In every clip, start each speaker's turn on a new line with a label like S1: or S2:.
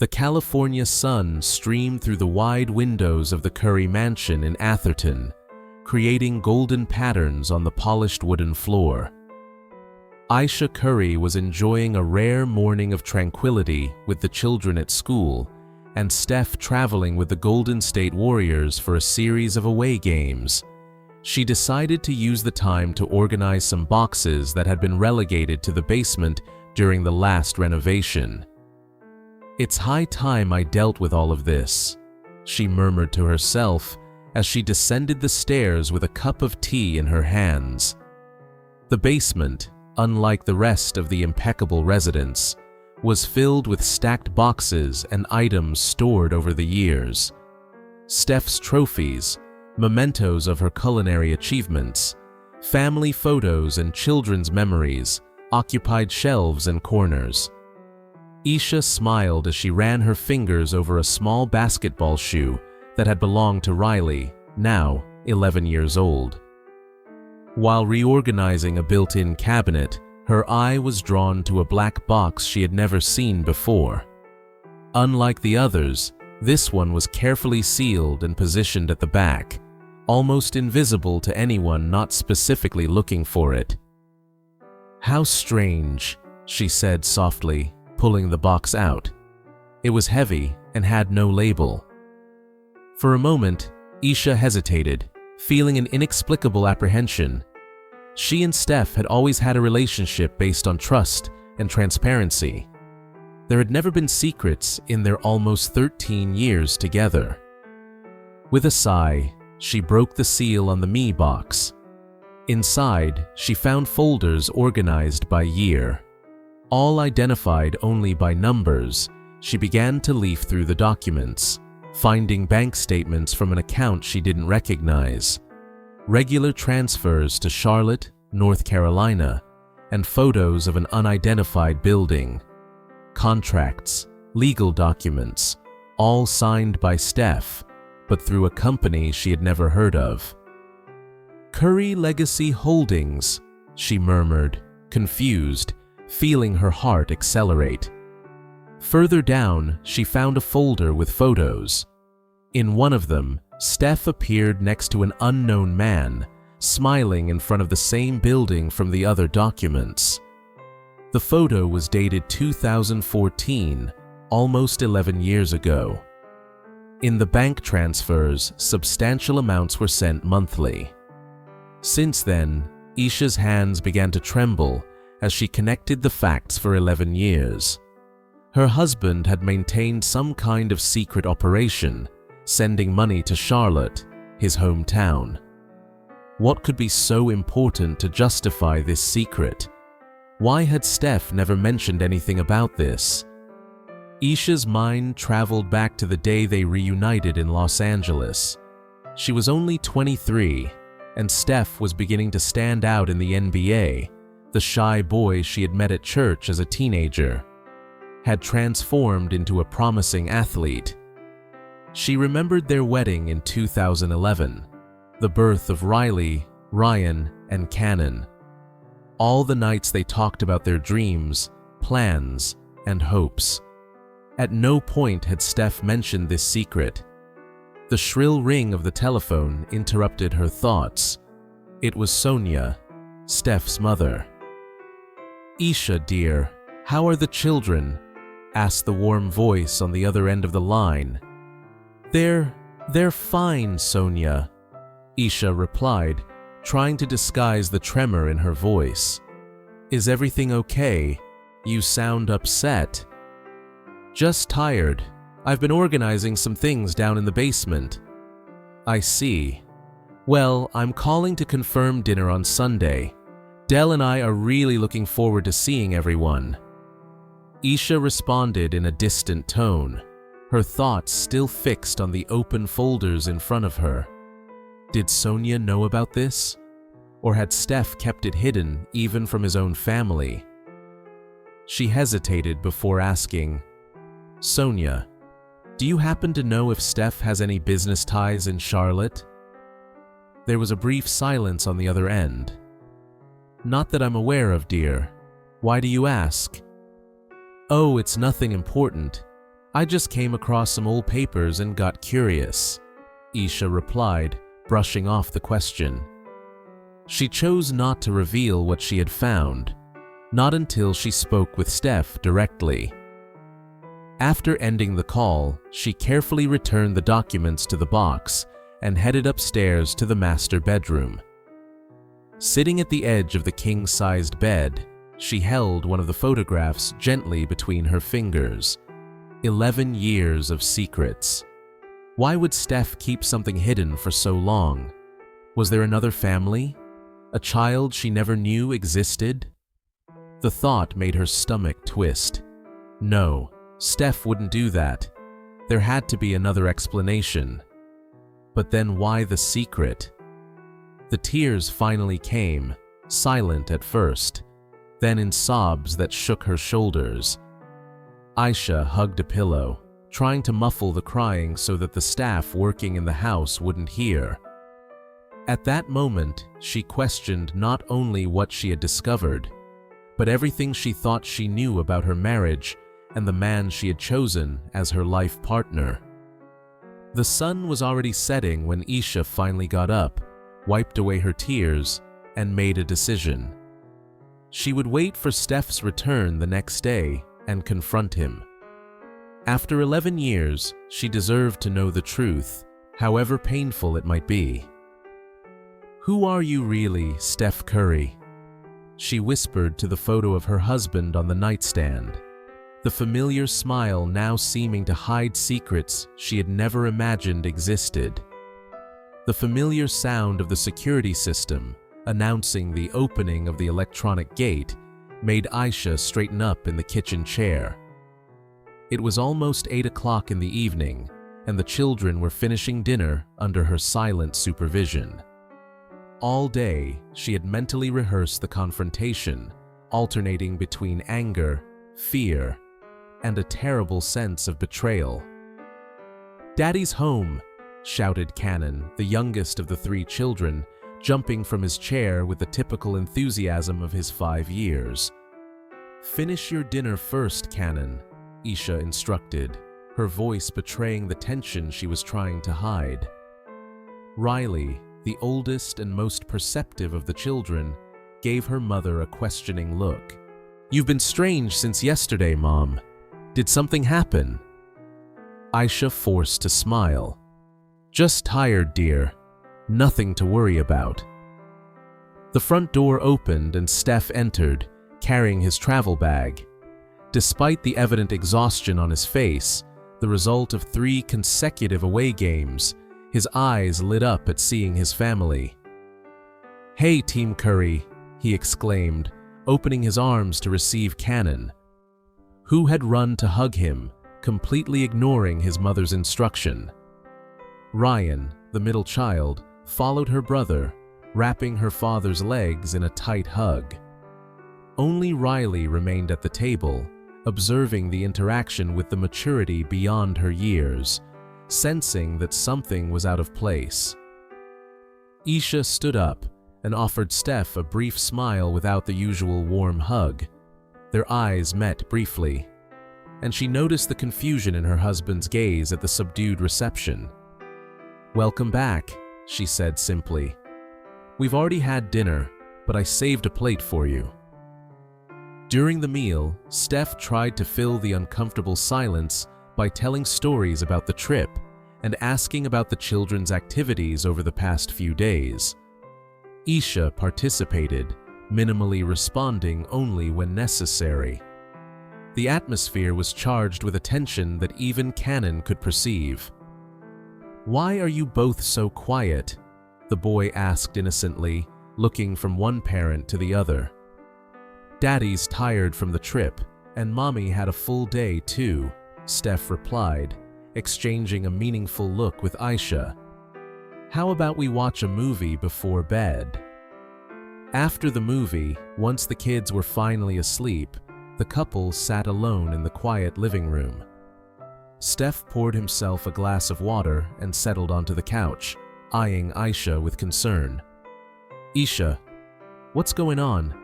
S1: The California sun streamed through the wide windows of the Curry mansion in Atherton, creating golden patterns on the polished wooden floor. Ayesha Curry was enjoying a rare morning of tranquility with the children at school, and Steph traveling with the Golden State Warriors for a series of away games. She decided to use the time to organize some boxes that had been relegated to the basement during the last renovation. "It's high time I dealt with all of this," she murmured to herself as she descended the stairs with a cup of tea in her hands. The basement, unlike the rest of the impeccable residence, was filled with stacked boxes and items stored over the years. Steph's trophies, mementos of her culinary achievements, family photos and children's memories occupied shelves and corners. Ayesha smiled as she ran her fingers over a small basketball shoe that had belonged to Riley, now 11 years old. While reorganizing a built-in cabinet, her eye was drawn to a black box she had never seen before. Unlike the others, this one was carefully sealed and positioned at the back, almost invisible to anyone not specifically looking for it. "How strange," she said softly, pulling the box out. It was heavy and had no label. For a moment, Ayesha hesitated, feeling an inexplicable apprehension. She and Steph had always had a relationship based on trust and transparency. There had never been secrets in their almost 13 years together. With a sigh, she broke the seal on the Me box. Inside, she found folders organized by year. All identified only by numbers, she began to leaf through the documents, finding bank statements from an account she didn't recognize, regular transfers to Charlotte, North Carolina, and photos of an unidentified building, contracts, legal documents, all signed by Steph, but through a company she had never heard of. "Curry Legacy Holdings," she murmured, confused, feeling her heart accelerate. Further down, she found a folder with photos. In one of them, Steph appeared next to an unknown man, smiling in front of the same building from the other documents. The photo was dated 2014, almost 11 years ago. In the bank transfers, substantial amounts were sent monthly. Since then, Ayesha's hands began to tremble as she connected the facts for 11 years. Her husband had maintained some kind of secret operation, sending money to Charlotte, his hometown. What could be so important to justify this secret? Why had Steph never mentioned anything about this? Ayesha's mind traveled back to the day they reunited in Los Angeles. She was only 23, and Steph was beginning to stand out in the NBA. The shy boy she had met at church as a teenager had transformed into a promising athlete. She remembered their wedding in 2011, the birth of Riley, Ryan, and Cannon. All the nights they talked about their dreams, plans, and hopes. At no point had Steph mentioned this secret. The shrill ring of the telephone interrupted her thoughts. It was Sonia, Steph's mother. "Ayesha, dear, how are the children?" asked the warm voice on the other end of the line. They're fine, Sonia," Ayesha replied, trying to disguise the tremor in her voice. "Is everything okay? You sound upset." "Just tired. I've been organizing some things down in the basement." "I see. Well, I'm calling to confirm dinner on Sunday. Dell and I are really looking forward to seeing everyone." Ayesha responded in a distant tone, her thoughts still fixed on the open folders in front of her. Did Sonia know about this? Or had Steph kept it hidden even from his own family? She hesitated before asking, "Sonia, do you happen to know if Steph has any business ties in Charlotte?" There was a brief silence on the other end. "Not that I'm aware of, dear. Why do you ask?" "Oh, it's nothing important. "I just came across some old papers and got curious," Ayesha replied, brushing off the question. She chose not to reveal what she had found, not until she spoke with Steph directly. After ending the call, she carefully returned the documents to the box and headed upstairs to the master bedroom. Sitting at the edge of the king-sized bed, she held one of the photographs gently between her fingers. 11 years of secrets. Why would Steph keep something hidden for so long? Was there another family? A child she never knew existed? The thought made her stomach twist. No, Steph wouldn't do that. There had to be another explanation. But then why the secret? The tears finally came, silent at first, then in sobs that shook her shoulders. Ayesha hugged a pillow, trying to muffle the crying so that the staff working in the house wouldn't hear. At that moment, she questioned not only what she had discovered, but everything she thought she knew about her marriage and the man she had chosen as her life partner. The sun was already setting when Ayesha finally got up, wiped away her tears, and made a decision. She would wait for Steph's return the next day and confront him. After 11 years, she deserved to know the truth, however painful it might be. "Who are you really, Steph Curry?" she whispered to the photo of her husband on the nightstand, the familiar smile now seeming to hide secrets she had never imagined existed. The familiar sound of the security system announcing the opening of the electronic gate made Ayesha straighten up in the kitchen chair. It was almost 8 o'clock in the evening, and the children were finishing dinner under her silent supervision. All day, she had mentally rehearsed the confrontation, alternating between anger, fear, and a terrible sense of betrayal. "Daddy's home!" shouted Cannon, the youngest of the 3 children, jumping from his chair with the typical enthusiasm of his 5 years. "Finish your dinner first, Cannon," Ayesha instructed, her voice betraying the tension she was trying to hide. Riley, the oldest and most perceptive of the children, gave her mother a questioning look. "You've been strange since yesterday, Mom. Did something happen?" Ayesha forced to smile. "Just tired, dear. Nothing to worry about." The front door opened and Steph entered, carrying his travel bag. Despite the evident exhaustion on his face, the result of 3 consecutive away games, his eyes lit up at seeing his family. "Hey, Team Curry," he exclaimed, opening his arms to receive Cannon, who had run to hug him, completely ignoring his mother's instruction. Ryan, the middle child, followed her brother, wrapping her father's legs in a tight hug. Only Riley remained at the table, observing the interaction with the maturity beyond her years, sensing that something was out of place. Ayesha stood up and offered Steph a brief smile without the usual warm hug. Their eyes met briefly, and she noticed the confusion in her husband's gaze at the subdued reception. "Welcome back," she said simply. "We've already had dinner, but I saved a plate for you." During the meal, Steph tried to fill the uncomfortable silence by telling stories about the trip and asking about the children's activities over the past few days. Ayesha participated, minimally responding only when necessary. The atmosphere was charged with a tension that even Cannon could perceive. "Why are you both so quiet?" the boy asked innocently, looking from one parent to the other. "Daddy's tired from the trip, and Mommy had a full day too," Steph replied, exchanging a meaningful look with Ayesha. "How about we watch a movie before bed?" After the movie, once the kids were finally asleep, the couple sat alone in the quiet living room. Steph poured himself a glass of water and settled onto the couch, eyeing Ayesha with concern. "Ayesha, what's going on?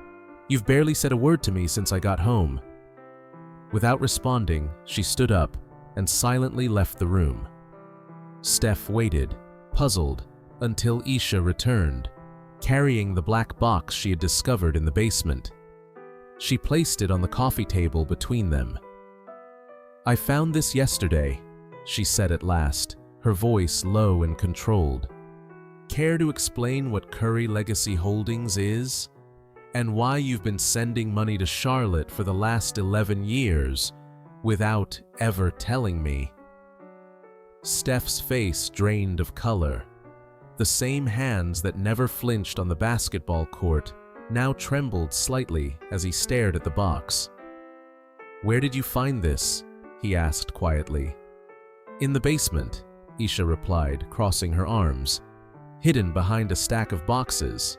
S1: You've barely said a word to me since I got home." Without responding, she stood up, and silently left the room. Steph waited, puzzled, until Ayesha returned, carrying the black box she had discovered in the basement. She placed it on the coffee table between them. "I found this yesterday," she said at last, her voice low and controlled. "Care to explain what Curry Legacy Holdings is? And why you've been sending money to Charlotte for the last 11 years without ever telling me?" Steph's face drained of color. The same hands that never flinched on the basketball court now trembled slightly as he stared at the box. "Where did you find this?" he asked quietly. "In the basement," Ayesha replied, crossing her arms, "hidden behind a stack of boxes."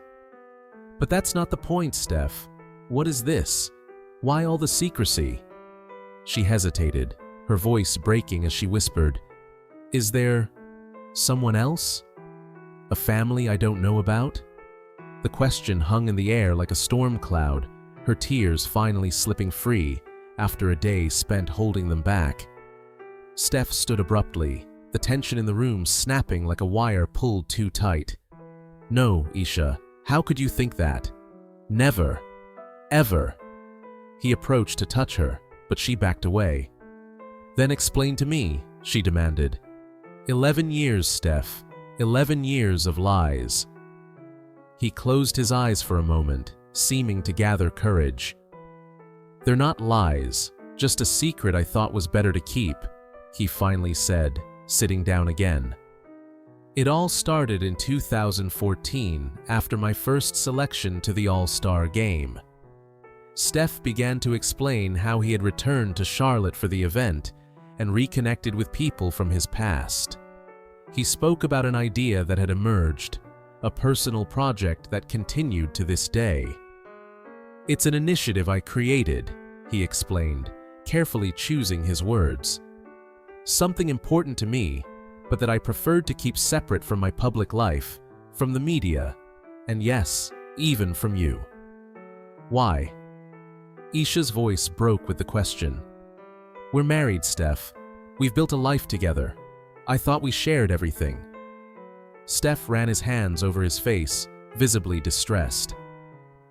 S1: "But that's not the point, Steph. What is this? Why all the secrecy?" She hesitated, her voice breaking as she whispered, "Is there someone else? A family I don't know about?" The question hung in the air like a storm cloud, her tears finally slipping free after a day spent holding them back. Steph stood abruptly, the tension in the room snapping like a wire pulled too tight. "No, Ayesha, how could you think that? Never. Ever." He approached to touch her, but she backed away. "Then explain to me," she demanded. 11 years, Steph. 11 years of lies." He closed his eyes for a moment, seeming to gather courage. "They're not lies, just a secret I thought was better to keep," he finally said, sitting down again. "It all started in 2014 after my first selection to the All-Star game." Steph began to explain how he had returned to Charlotte for the event and reconnected with people from his past. He spoke about an idea that had emerged, a personal project that continued to this day. "It's an initiative I created," he explained, carefully choosing his words. "Something important to me, but that I preferred to keep separate from my public life, from the media, and yes, even from you." "Why?" Ayesha's voice broke with the question. "We're married, Steph. We've built a life together. I thought we shared everything." Steph ran his hands over his face, visibly distressed.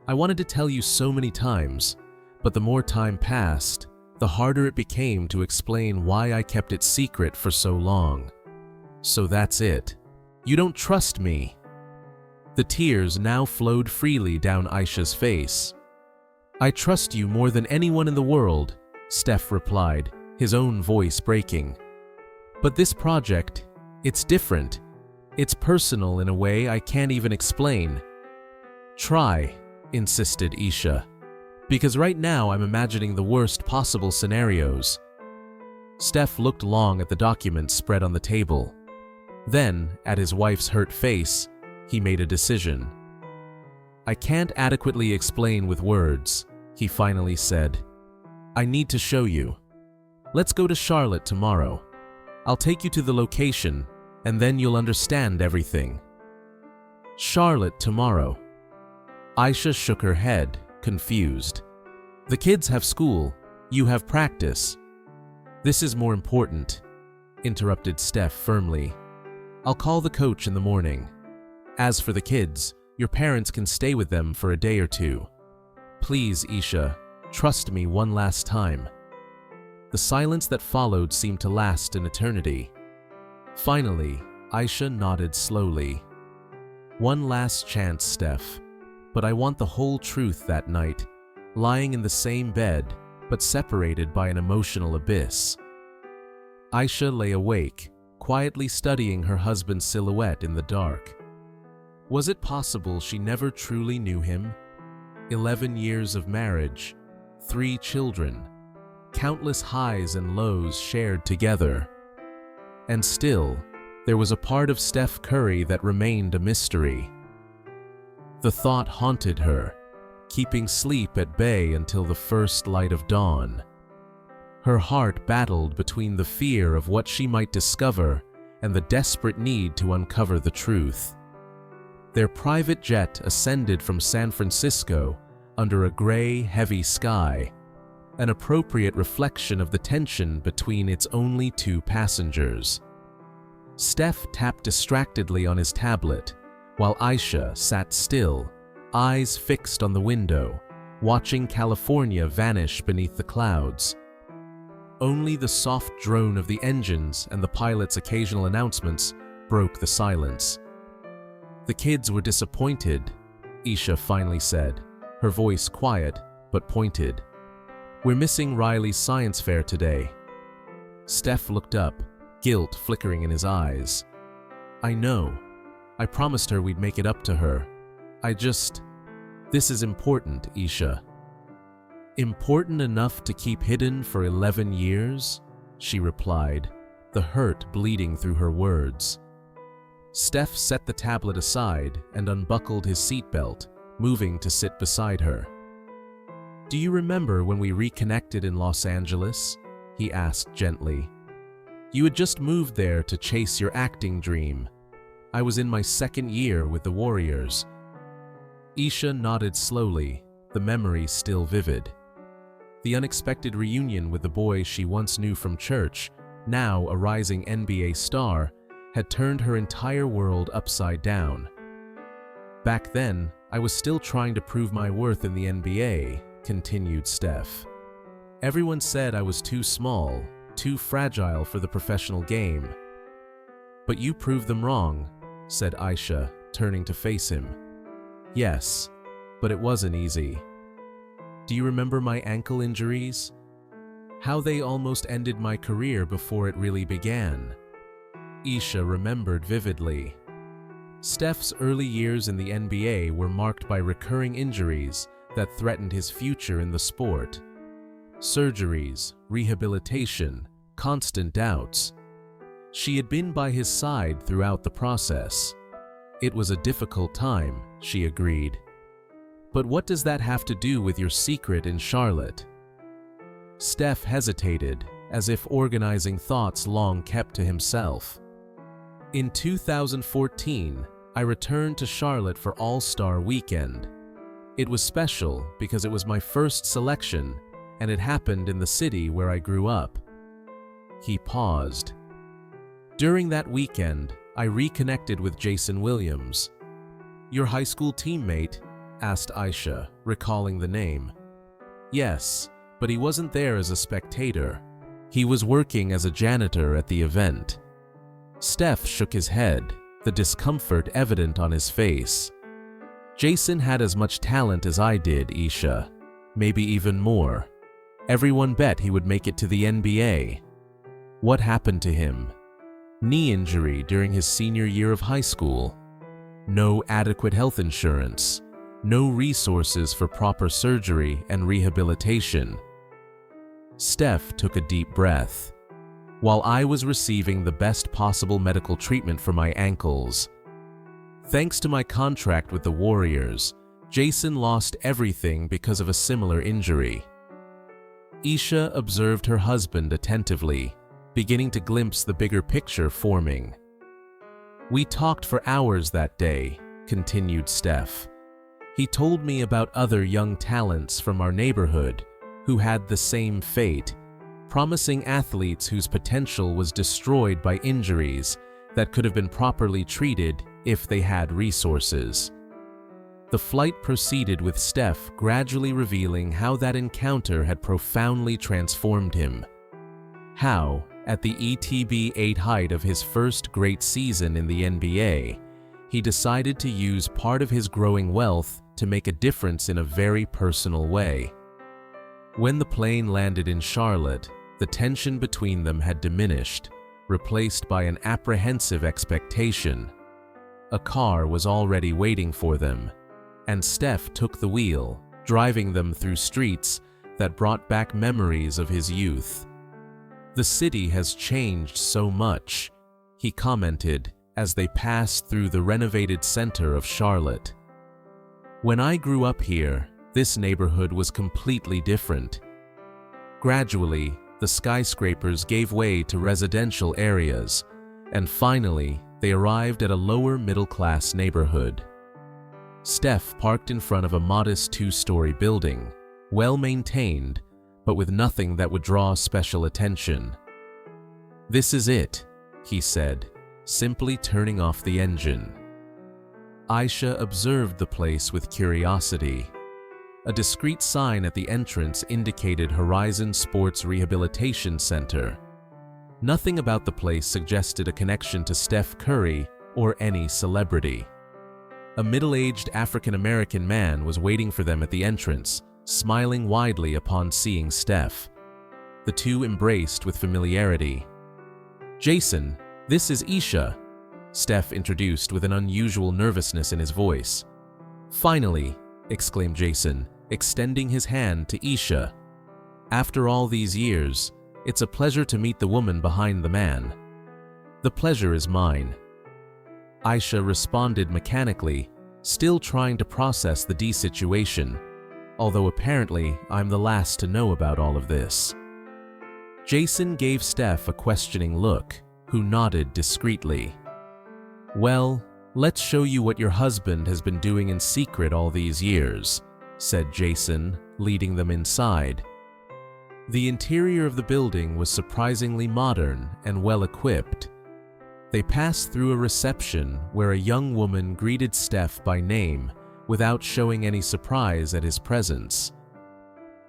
S1: "I wanted to tell you so many times, but the more time passed, the harder it became to explain why I kept it secret for so long. So that's it. You don't trust me." The tears now flowed freely down Ayesha's face. "I trust you more than anyone in the world," Steph replied, his own voice breaking. "But this project, it's different. It's personal in a way I can't even explain." "Try," insisted Ayesha, "because right now I'm imagining the worst possible scenarios." Steph looked long at the document spread on the table. Then, at his wife's hurt face, he made a decision. "I can't adequately explain with words," he finally said. "I need to show you. Let's go to Charlotte tomorrow. I'll take you to the location, and then you'll understand everything." "Charlotte tomorrow." Ayesha shook her head, confused. "The kids have school. You have practice." "This is more important," interrupted Steph firmly. "I'll call the coach in the morning. As for the kids, your parents can stay with them for a day or two. Please, Ayesha, trust me one last time." The silence that followed seemed to last an eternity. Finally, Ayesha nodded slowly. "One last chance, Steph, but I want the whole truth that night, lying in the same bed, but separated by an emotional abyss." Ayesha lay awake, quietly studying her husband's silhouette in the dark. Was it possible she never truly knew him? 11 years of marriage, 3 children, countless highs and lows shared together. And still, there was a part of Steph Curry that remained a mystery. The thought haunted her, keeping sleep at bay until the first light of dawn. Her heart battled between the fear of what she might discover and the desperate need to uncover the truth. Their private jet ascended from San Francisco under a gray, heavy sky. an appropriate reflection of the tension between its only two passengers. Steph tapped distractedly on his tablet, while Ayesha sat still, eyes fixed on the window, watching California vanish beneath the clouds. Only the soft drone of the engines and the pilot's occasional announcements broke the silence. "The kids were disappointed," Ayesha finally said, her voice quiet but pointed. "We're missing Riley's science fair today." Steph looked up, guilt flickering in his eyes. "I know. I promised her we'd make it up to her. This is important, Ayesha." "Important enough to keep hidden for 11 years?" she replied, the hurt bleeding through her words. Steph set the tablet aside and unbuckled his seatbelt, moving to sit beside her. "Do you remember when we reconnected in Los Angeles?" he asked gently. "You had just moved there to chase your acting dream. I was in my second year with the Warriors." Ayesha nodded slowly, the memory still vivid. The unexpected reunion with the boy she once knew from church, now a rising NBA star, had turned her entire world upside down. "Back then, I was still trying to prove my worth in the NBA," continued Steph. "Everyone said I was too small, too fragile for the professional game. But you proved them wrong," said Ayesha, turning to face him. "Yes, but it wasn't easy. Do you remember my ankle injuries? How they almost ended my career before it really began?" Ayesha remembered vividly. Steph's early years in the NBA were marked by recurring injuries that threatened his future in the sport. Surgeries, rehabilitation, constant doubts. She had been by his side throughout the process. "It was a difficult time," she agreed. "But what does that have to do with your secret in Charlotte?" Steph hesitated, as if organizing thoughts long kept to himself. "In 2014, I returned to Charlotte for All-Star Weekend. It was special because it was my first selection, and it happened in the city where I grew up." He paused. "During that weekend, I reconnected with Jason Williams." "Your high school teammate?" asked Ayesha, recalling the name. "Yes, but he wasn't there as a spectator. He was working as a janitor at the event." Steph shook his head, the discomfort evident on his face. "Jason had as much talent as I did, Ayesha. Maybe even more. Everyone bet he would make it to the NBA. What happened to him? Knee injury during his senior year of high school. No adequate health insurance. No resources for proper surgery and rehabilitation." Steph took a deep breath. "While I was receiving the best possible medical treatment for my ankles. Thanks to my contract with the Warriors, Jason lost everything because of a similar injury." Ayesha observed her husband attentively, beginning to glimpse the bigger picture forming. "We talked for hours that day," continued Steph. "He told me about other young talents from our neighborhood who had the same fate, promising athletes whose potential was destroyed by injuries that could have been properly treated if they had resources." The flight proceeded with Steph gradually revealing how that encounter had profoundly transformed him. How, at the ETB 8 height of his first great season in the NBA, he decided to use part of his growing wealth to make a difference in a very personal way. When the plane landed in Charlotte, the tension between them had diminished, replaced by an apprehensive expectation. A car was already waiting for them, and Steph took the wheel, driving them through streets that brought back memories of his youth. "The city has changed so much," he commented as they passed through the renovated center of Charlotte. "When I grew up here, this neighborhood was completely different. Gradually, the skyscrapers gave way to residential areas, and finally, they arrived at a lower middle-class neighborhood." Steph parked in front of a modest 2-story building, well-maintained, but with nothing that would draw special attention. "This is it," he said, simply turning off the engine. Ayesha observed the place with curiosity. A discreet sign at the entrance indicated Horizon Sports Rehabilitation Center. Nothing about the place suggested a connection to Steph Curry or any celebrity. A middle-aged African-American man was waiting for them at the entrance, smiling widely upon seeing Steph. The two embraced with familiarity. "Jason, this is Ayesha," Steph introduced with an unusual nervousness in his voice. "Finally," exclaimed Jason, extending his hand to Ayesha. "After all these years, it's a pleasure to meet the woman behind the man." "The pleasure is mine." Ayesha responded mechanically, still trying to process the situation, although apparently I'm the last to know about all of this. Jason gave Steph a questioning look, who nodded discreetly. "Well, let's show you what your husband has been doing in secret all these years," said Jason, leading them inside. The interior of the building was surprisingly modern and well-equipped. They passed through a reception where a young woman greeted Steph by name without showing any surprise at his presence.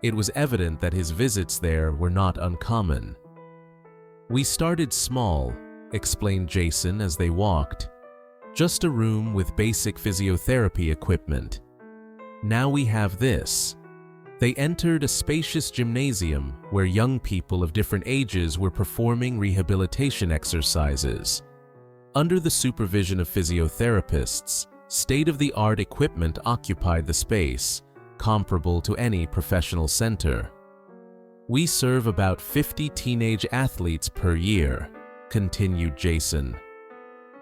S1: It was evident that his visits there were not uncommon. "We started small," explained Jason as they walked. "Just a room with basic physiotherapy equipment. Now we have this." They entered a spacious gymnasium where young people of different ages were performing rehabilitation exercises. Under the supervision of physiotherapists, state-of-the-art equipment occupied the space, comparable to any professional center. "We serve about 50 teenage athletes per year," continued Jason,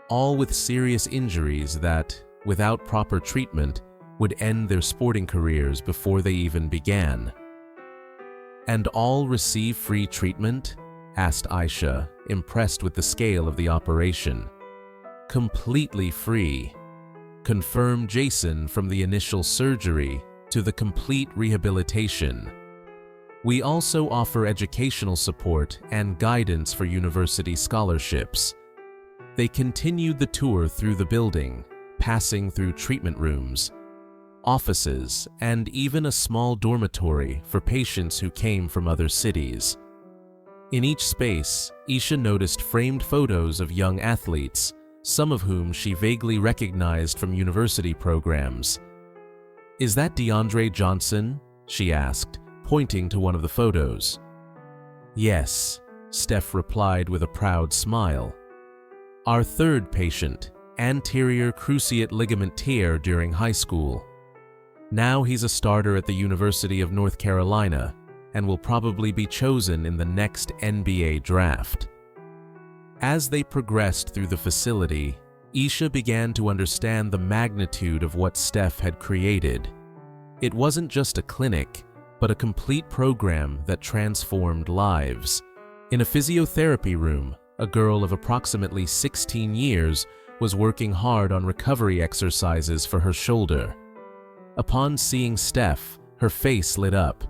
S1: "all with serious injuries that, without proper treatment, would end their sporting careers before they even began." "And all receive free treatment?" asked Ayesha, impressed with the scale of the operation. "Completely free," confirmed Jason, from the initial surgery to the complete rehabilitation. "We also offer educational support and guidance for university scholarships." They continued the tour through the building, passing through treatment rooms, offices, and even a small dormitory for patients who came from other cities. In each space, Ayesha noticed framed photos of young athletes, some of whom she vaguely recognized from university programs. "Is that DeAndre Johnson?" she asked, pointing to one of the photos. "Yes," Steph replied with a proud smile. "Our third patient, anterior cruciate ligament tear during high school. Now he's a starter at the University of North Carolina and will probably be chosen in the next NBA draft." As they progressed through the facility, Ayesha began to understand the magnitude of what Steph had created. It wasn't just a clinic, but a complete program that transformed lives. In a physiotherapy room, a girl of approximately 16 years was working hard on recovery exercises for her shoulder. Upon seeing Steph, her face lit up.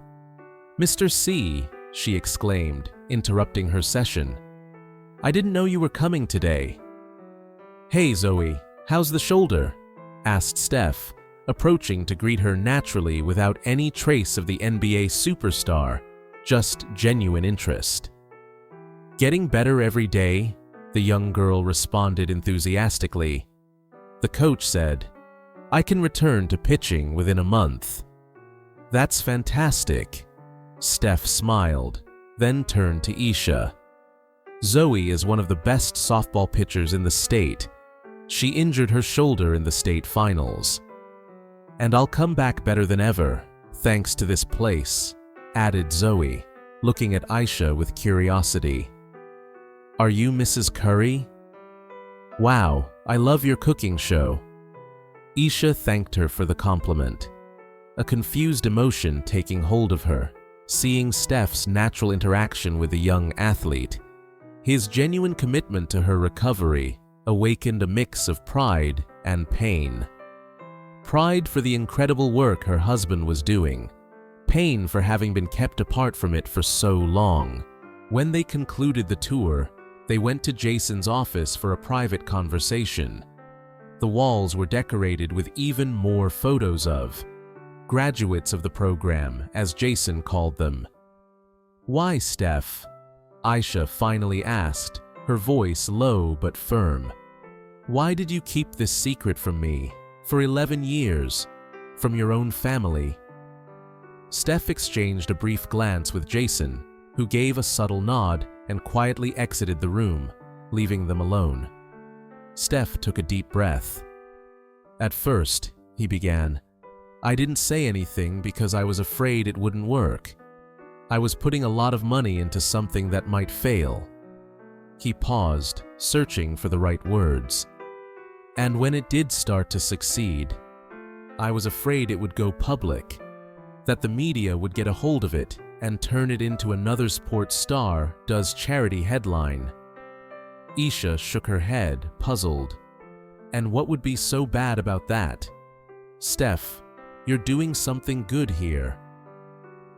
S1: "Mr. C," she exclaimed, interrupting her session. "I didn't know you were coming today." "Hey Zoe, how's the shoulder?" asked Steph, approaching to greet her naturally without any trace of the NBA superstar, just genuine interest. "Getting better every day," the young girl responded enthusiastically. The coach said, "I can return to pitching within a month." "That's fantastic." Steph smiled, then turned to Ayesha. "Zoe is one of the best softball pitchers in the state. She injured her shoulder in the state finals. And I'll come back better than ever, thanks to this place," added Zoe, looking at Ayesha with curiosity. "Are you Mrs. Curry?" "Wow, I love your cooking show." Ayesha thanked her for the compliment, a confused emotion taking hold of her, seeing Steph's natural interaction with the young athlete. His genuine commitment to her recovery awakened a mix of pride and pain. Pride for the incredible work her husband was doing, pain for having been kept apart from it for so long. When they concluded the tour, they went to Jason's office for a private conversation. The walls were decorated with even more photos of graduates of the program, as Jason called them. "Why, Steph?" Ayesha finally asked, her voice low but firm. "Why did you keep this secret from me for 11 years, from your own family?" Steph exchanged a brief glance with Jason, who gave a subtle nod and quietly exited the room, leaving them alone. Steph took a deep breath. "At first," he began, "I didn't say anything because I was afraid it wouldn't work. I was putting a lot of money into something that might fail." He paused, searching for the right words. "And when it did start to succeed, I was afraid it would go public, that the media would get a hold of it and turn it into another sports star does charity headline." Ayesha shook her head, puzzled. "And what would be so bad about that? Steph, you're doing something good here."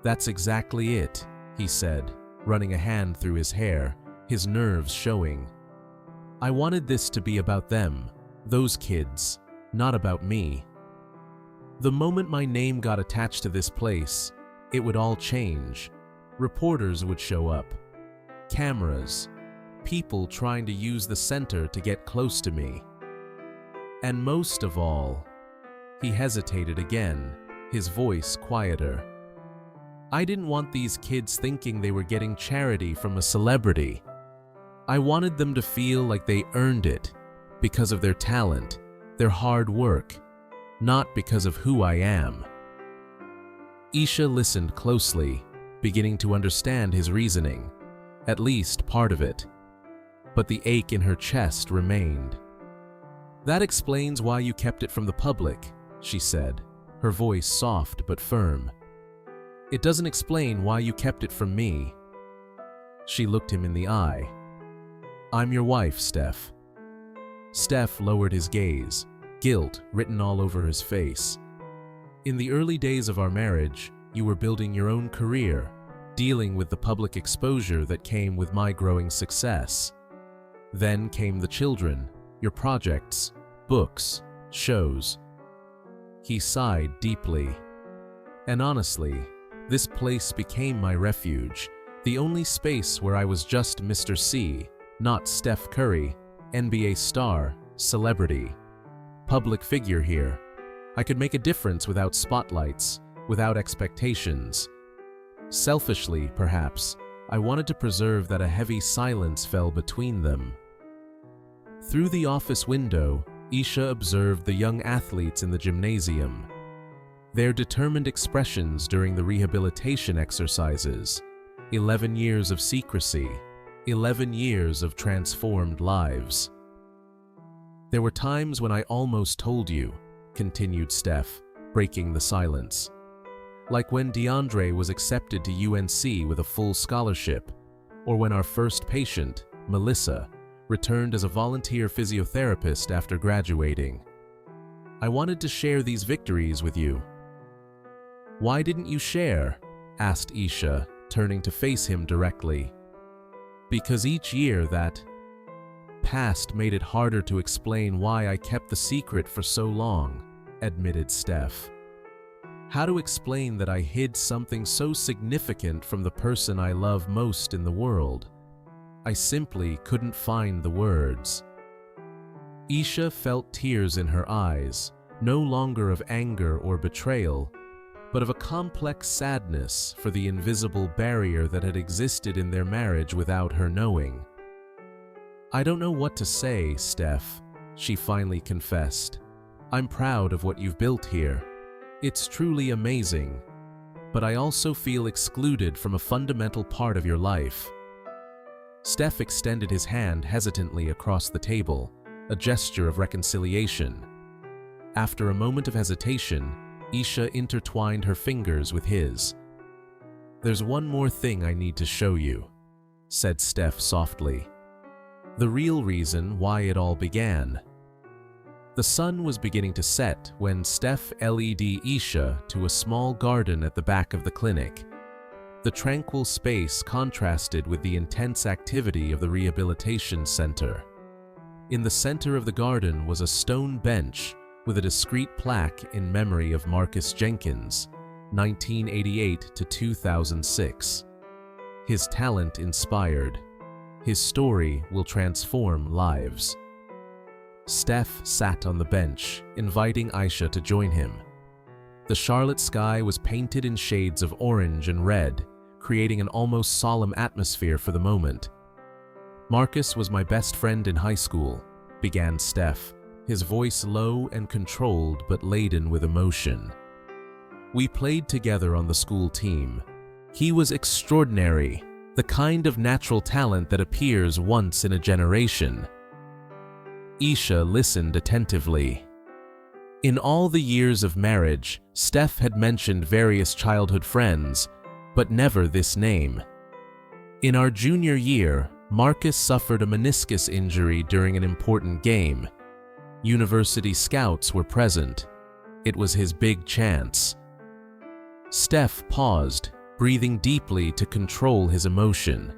S1: "That's exactly it," he said, running a hand through his hair, his nerves showing. "I wanted this to be about them, those kids, not about me. The moment my name got attached to this place, it would all change. Reporters would show up, cameras, people trying to use the center to get close to me. And most of all," he hesitated again, his voice quieter, "I didn't want these kids thinking they were getting charity from a celebrity. I wanted them to feel like they earned it because of their talent, their hard work, not because of who I am." Ayesha listened closely, beginning to understand his reasoning, at least part of it. But the ache in her chest remained. "That explains why you kept it from the public," she said, her voice soft but firm. "It doesn't explain why you kept it from me." She looked him in the eye. "I'm your wife, Steph." Steph lowered his gaze, guilt written all over his face. "In the early days of our marriage, you were building your own career, dealing with the public exposure that came with my growing success. Then came the children, your projects, books, shows." He sighed deeply. "And honestly, this place became my refuge, the only space where I was just Mr. C, not Steph Curry, NBA star, celebrity, public figure here. I could make a difference without spotlights, without expectations. Selfishly, perhaps, I wanted to preserve that a heavy silence fell between them." Through the office window, Ayesha observed the young athletes in the gymnasium. Their determined expressions during the rehabilitation exercises. 11 years of secrecy, 11 years of transformed lives. "There were times when I almost told you," continued Steph, breaking the silence. "Like when DeAndre was accepted to UNC with a full scholarship, or when our first patient, Melissa, returned as a volunteer physiotherapist after graduating. I wanted to share these victories with you." "Why didn't you share?" asked Ayesha, turning to face him directly. "Because each year that past made it harder to explain why I kept the secret for so long," admitted Steph. "How to explain that I hid something so significant from the person I love most in the world? I simply couldn't find the words." Ayesha felt tears in her eyes, no longer of anger or betrayal, but of a complex sadness for the invisible barrier that had existed in their marriage without her knowing. "I don't know what to say, Steph," she finally confessed. "I'm proud of what you've built here. It's truly amazing. But I also feel excluded from a fundamental part of your life." Steph extended his hand hesitantly across the table, a gesture of reconciliation. After a moment of hesitation, Ayesha intertwined her fingers with his. "There's one more thing I need to show you," said Steph softly. "The real reason why it all began." The sun was beginning to set when Steph led Ayesha to a small garden at the back of the clinic. The tranquil space contrasted with the intense activity of the rehabilitation center. In the center of the garden was a stone bench with a discreet plaque in memory of Marcus Jenkins, 1988 to 2006. His talent inspired. His story will transform lives. Steph sat on the bench, inviting Ayesha to join him. The Charlotte sky was painted in shades of orange and red, creating an almost solemn atmosphere for the moment. "Marcus was my best friend in high school," began Steph, his voice low and controlled but laden with emotion. "We played together on the school team. He was extraordinary, the kind of natural talent that appears once in a generation." Ayesha listened attentively. In all the years of marriage, Steph had mentioned various childhood friends, but never this name. In our junior year, Marcus suffered a meniscus injury during an important game. University scouts were present. It was his big chance. Steph paused, breathing deeply to control his emotion.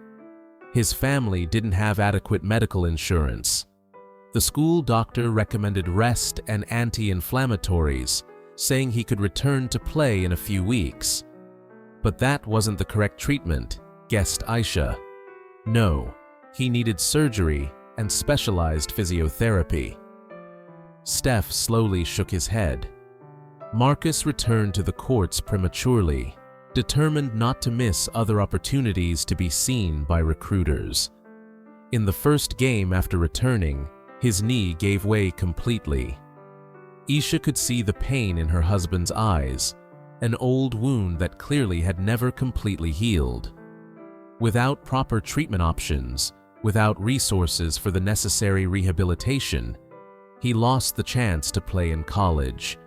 S1: His family didn't have adequate medical insurance. The school doctor recommended rest and anti-inflammatories, saying he could return to play in a few weeks. But that wasn't the correct treatment, guessed Ayesha. No, he needed surgery and specialized physiotherapy. Steph slowly shook his head. Marcus returned to the courts prematurely, determined not to miss other opportunities to be seen by recruiters. In the first game after returning, his knee gave way completely. Ayesha could see the pain in her husband's eyes, an old wound that clearly had never completely healed. Without proper treatment options, without resources for the necessary rehabilitation, he lost the chance to play in college.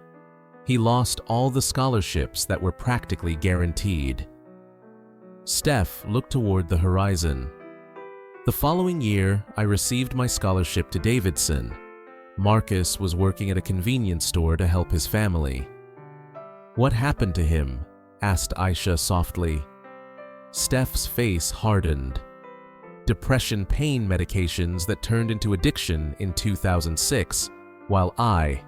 S1: He lost all the scholarships that were practically guaranteed. Steph looked toward the horizon. The following year, I received my scholarship to Davidson. Marcus was working at a convenience store to help his family. "What happened to him?" asked Ayesha softly. Steph's face hardened. Depression pain medications that turned into addiction in 2006, while I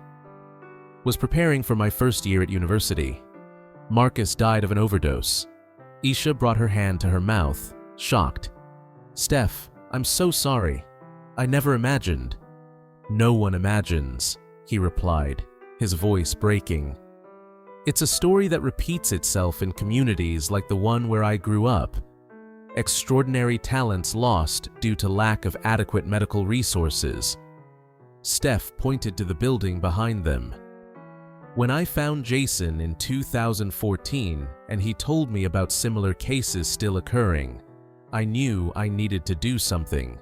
S1: was preparing for my first year at university. Marcus died of an overdose. Ayesha brought her hand to her mouth, shocked. "Steph, I'm so sorry. I never imagined." "No one imagines," he replied, his voice breaking. "It's a story that repeats itself in communities like the one where I grew up. Extraordinary talents lost due to lack of adequate medical resources." Steph pointed to the building behind them. "When I found Jason in 2014 and he told me about similar cases still occurring, I knew I needed to do something.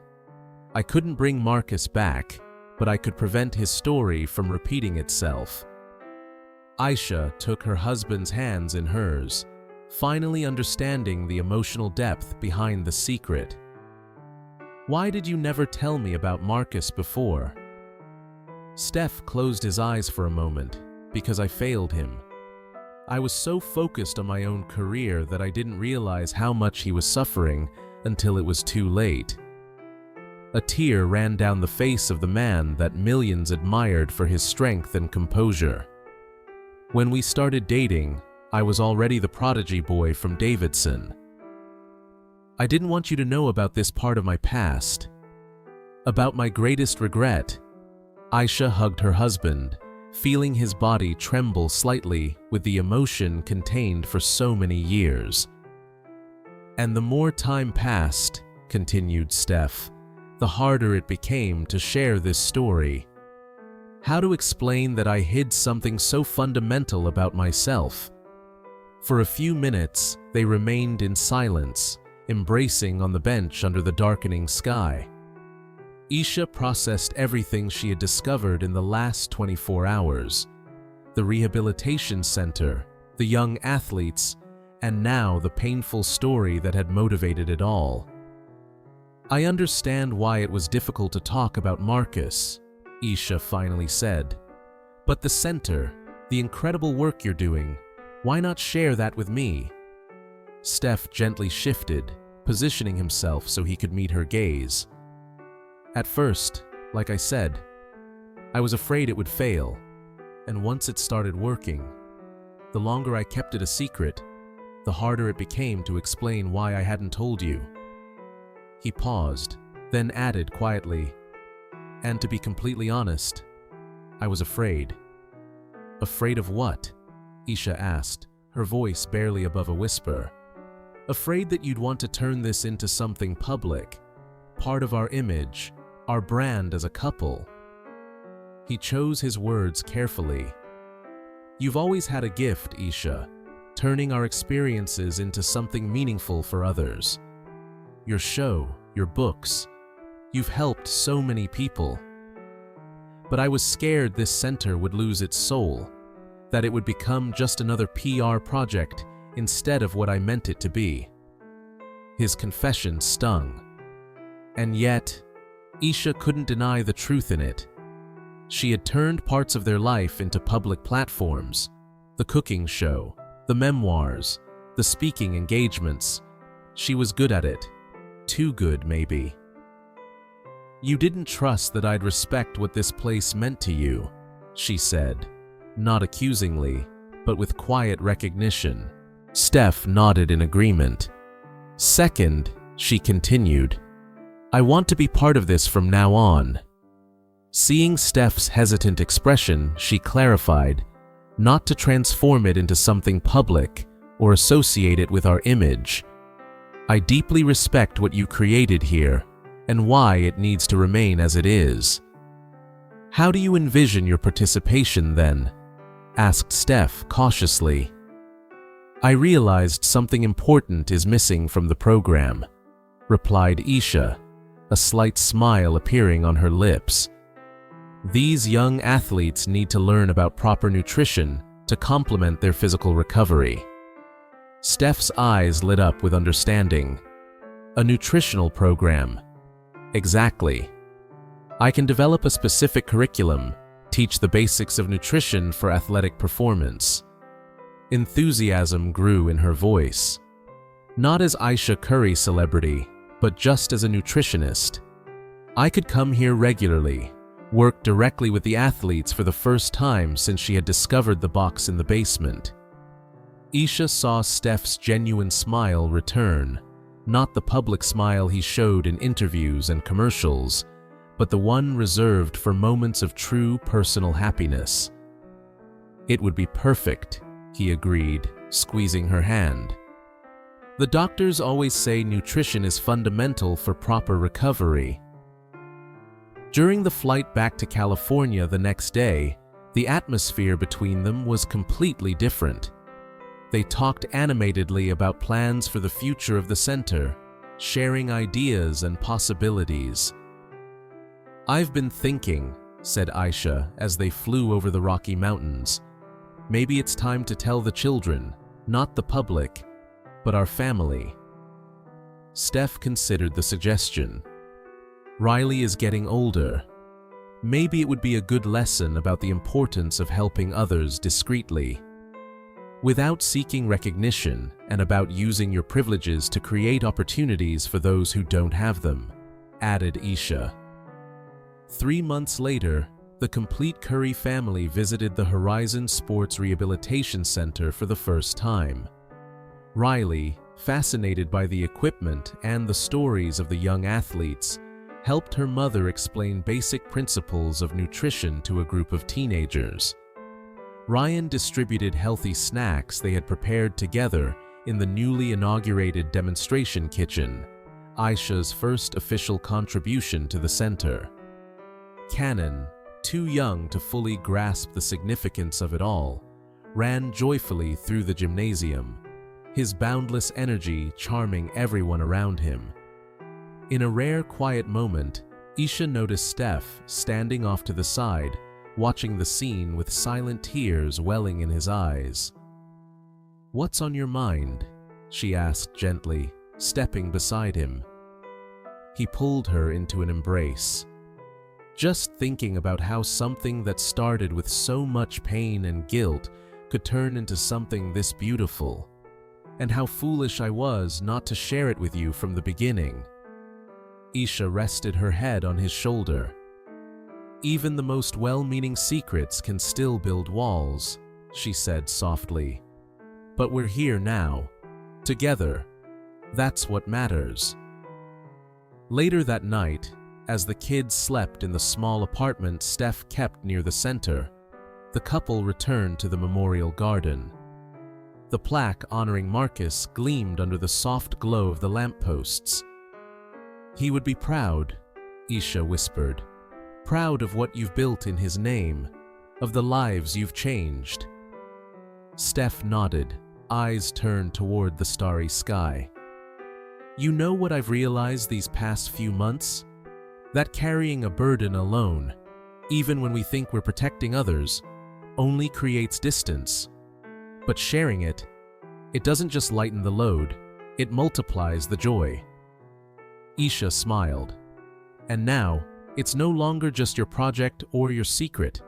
S1: I couldn't bring Marcus back, but I could prevent his story from repeating itself." Ayesha took her husband's hands in hers, finally understanding the emotional depth behind the secret. "Why did you never tell me about Marcus before?" Steph closed his eyes for a moment, "Because I failed him. I was so focused on my own career that I didn't realize how much he was suffering until it was too late." A tear ran down the face of the man that millions admired for his strength and composure. "When we started dating, I was already the prodigy boy from Davidson. I didn't want you to know about this part of my past. About my greatest regret." Ayesha hugged her husband, feeling his body tremble slightly with the emotion contained for so many years. "And the more time passed," continued Steph, "the harder it became to share this story. How to explain that I hid something so fundamental about myself?" For a few minutes, they remained in silence, embracing on the bench under the darkening sky. Ayesha processed everything she had discovered in the last 24 hours. The rehabilitation center, the young athletes, and now the painful story that had motivated it all. "I understand why it was difficult to talk about Marcus. Ayesha finally said. "But the center, the incredible work you're doing, why not share that with me?" Steph gently shifted, positioning himself so he could meet her gaze. "At first, like I said, I was afraid it would fail, and once it started working, the longer I kept it a secret, the harder it became to explain why I hadn't told you." He paused, then added quietly, "And to be completely honest, I was afraid." "Afraid of what?" Ayesha asked, her voice barely above a whisper. "Afraid that you'd want to turn this into something public, part of our image, our brand as a couple." He chose his words carefully. "You've always had a gift, Ayesha, turning our experiences into something meaningful for others. Your show, your books, you've helped so many people. But I was scared this center would lose its soul, that it would become just another PR project instead of what I meant it to be." His confession stung. And yet, Ayesha couldn't deny the truth in it. She had turned parts of their life into public platforms: the cooking show, the memoirs, the speaking engagements. She was good at it. Too good, maybe. "You didn't trust that I'd respect what this place meant to you," she said, not accusingly, but with quiet recognition. Steph nodded in agreement. "Second," she continued, "I want to be part of this from now on." Seeing Steph's hesitant expression, she clarified, "Not to transform it into something public or associate it with our image. I deeply respect what you created here and why it needs to remain as it is." "How do you envision your participation then?" asked Steph cautiously. "I realized something important is missing from the program," replied Ayesha, a slight smile appearing on her lips. "These young athletes need to learn about proper nutrition to complement their physical recovery." Steph's eyes lit up with understanding. "A nutritional program." "Exactly. I can develop a specific curriculum, teach the basics of nutrition for athletic performance." Enthusiasm grew in her voice. "Not as Ayesha Curry celebrity, but just as a nutritionist. I could come here regularly, work directly with the athletes for the first time since she had discovered the box in the basement." Ayesha saw Steph's genuine smile return, not the public smile he showed in interviews and commercials, but the one reserved for moments of true personal happiness. "It would be perfect," he agreed, squeezing her hand. "The doctors always say nutrition is fundamental for proper recovery." During the flight back to California the next day, the atmosphere between them was completely different. They talked animatedly about plans for the future of the center, sharing ideas and possibilities. "I've been thinking," said Ayesha as they flew over the Rocky Mountains, "maybe it's time to tell the children, not the public, but our family." Steph considered the suggestion. "Riley is getting older. Maybe it would be a good lesson about the importance of helping others discreetly, without seeking recognition, and about using your privileges to create opportunities for those who don't have them," added Ayesha. 3 months later, the complete Curry family visited the Horizon Sports Rehabilitation Center for the first time. Riley, fascinated by the equipment and the stories of the young athletes, helped her mother explain basic principles of nutrition to a group of teenagers. Ryan distributed healthy snacks they had prepared together in the newly inaugurated demonstration kitchen, Ayesha's first official contribution to the center. Cannon, too young to fully grasp the significance of it all, ran joyfully through the gymnasium, his boundless energy charming everyone around him. In a rare quiet moment, Ayesha noticed Steph standing off to the side, watching the scene with silent tears welling in his eyes. "What's on your mind?" she asked gently, stepping beside him. He pulled her into an embrace. Just thinking about how something that started with so much pain and guilt could turn into something this beautiful, and how foolish I was not to share it with you from the beginning. Ayesha rested her head on his shoulder. Even the most well-meaning secrets can still build walls, she said softly. But we're here now, together. That's what matters. Later that night, as the kids slept in the small apartment Steph kept near the center, the couple returned to the memorial garden. The plaque honoring Marcus gleamed under the soft glow of the lampposts. "He would be proud," Ayesha whispered. "Proud of what you've built in his name, of the lives you've changed." Steph nodded, eyes turned toward the starry sky. "You know what I've realized these past few months? That carrying a burden alone, even when we think we're protecting others, only creates distance. But sharing it doesn't just lighten the load, it multiplies the joy." Ayesha smiled. "And now, it's no longer just your project or your secret.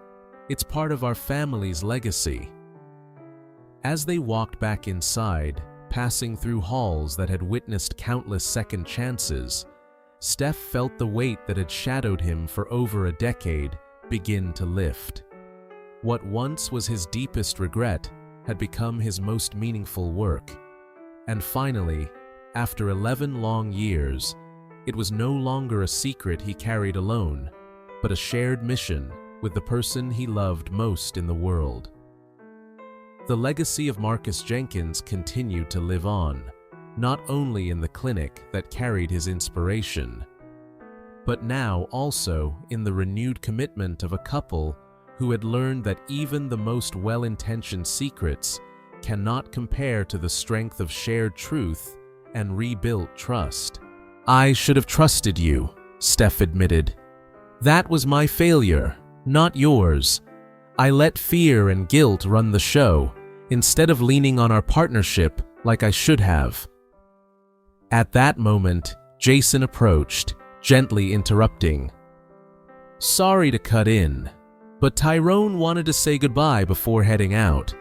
S1: It's part of our family's legacy." As they walked back inside, passing through halls that had witnessed countless second chances, Steph felt the weight that had shadowed him for over a decade begin to lift. What once was his deepest regret had become his most meaningful work. And finally, after 11 long years, it was no longer a secret he carried alone, but a shared mission with the person he loved most in the world. The legacy of Marcus Jenkins continued to live on, not only in the clinic that carried his inspiration, but now also in the renewed commitment of a couple who had learned that even the most well-intentioned secrets cannot compare to the strength of shared truth and rebuilt trust. "I should have trusted you," Steph admitted. "That was my failure, not yours. I let fear and guilt run the show, instead of leaning on our partnership like I should have." At that moment, Jason approached, gently interrupting. "Sorry to cut in, but Tyrone wanted to say goodbye before heading out."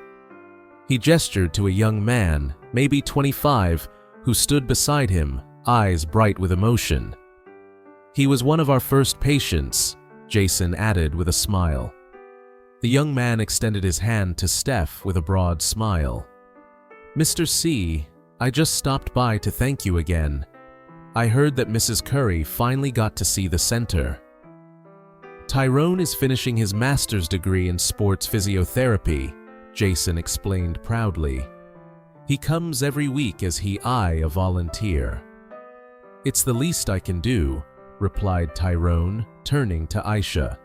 S1: He gestured to a young man, maybe 25, who stood beside him, eyes bright with emotion. "He was one of our first patients," Jason added with a smile. The young man extended his hand to Steph with a broad smile. "Mr. C, I just stopped by to thank you again. I heard that Mrs. Curry finally got to see the center." "Tyrone is finishing his master's degree in sports physiotherapy," Jason explained proudly. "He comes every week as I a volunteer." "It's the least I can do," replied Tyrone, turning to Ayesha.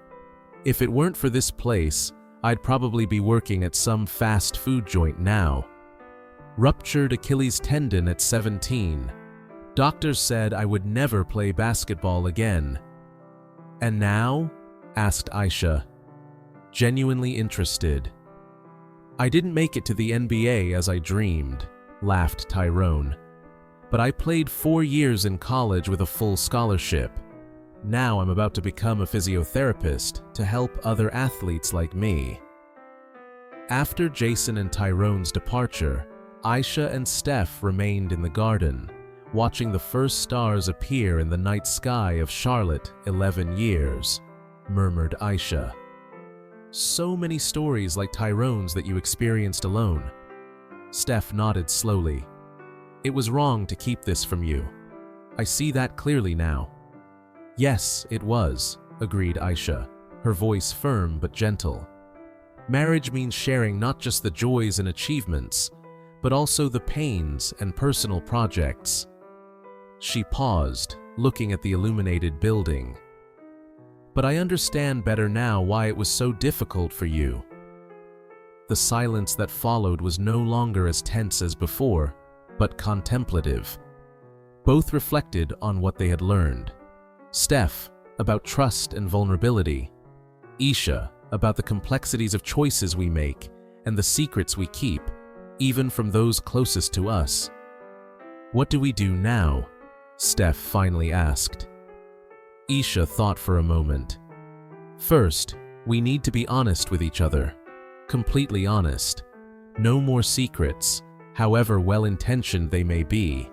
S1: "If it weren't for this place, I'd probably be working at some fast food joint now. Ruptured Achilles tendon at 17. Doctors said I would never play basketball again." "And now?" asked Ayesha, genuinely interested. "I didn't make it to the NBA as I dreamed," laughed Tyrone. "But I played 4 years in college with a full scholarship. Now I'm about to become a physiotherapist to help other athletes like me." After Jason and Tyrone's departure, Ayesha and Steph remained in the garden, watching the first stars appear in the night sky of Charlotte. 11 years, murmured Ayesha. "So many stories like Tyrone's that you experienced alone." Steph nodded slowly. "It was wrong to keep this from you. I see that clearly now." "Yes, it was," agreed Ayesha, her voice firm but gentle. "Marriage means sharing not just the joys and achievements, but also the pains and personal projects." She paused, looking at the illuminated building. "But I understand better now why it was so difficult for you." The silence that followed was no longer as tense as before, but contemplative. Both reflected on what they had learned. Steph, about trust and vulnerability. Ayesha, about the complexities of choices we make and the secrets we keep, even from those closest to us. "What do we do now?" Steph finally asked. Ayesha thought for a moment. First, we need to be honest with each other. Completely honest. No more secrets, however well-intentioned they may be.